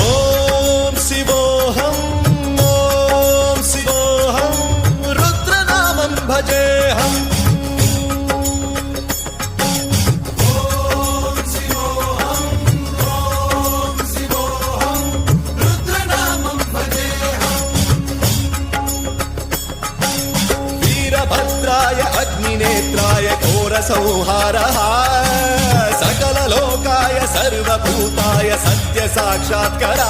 ఓం శివోహం ఓం శివోహం రుద్రనామం భజేహం भद्राय अग्निनेत्राय घोरसंहारः सकललोकाय सर्वभूताय सत्य साक्षात्करा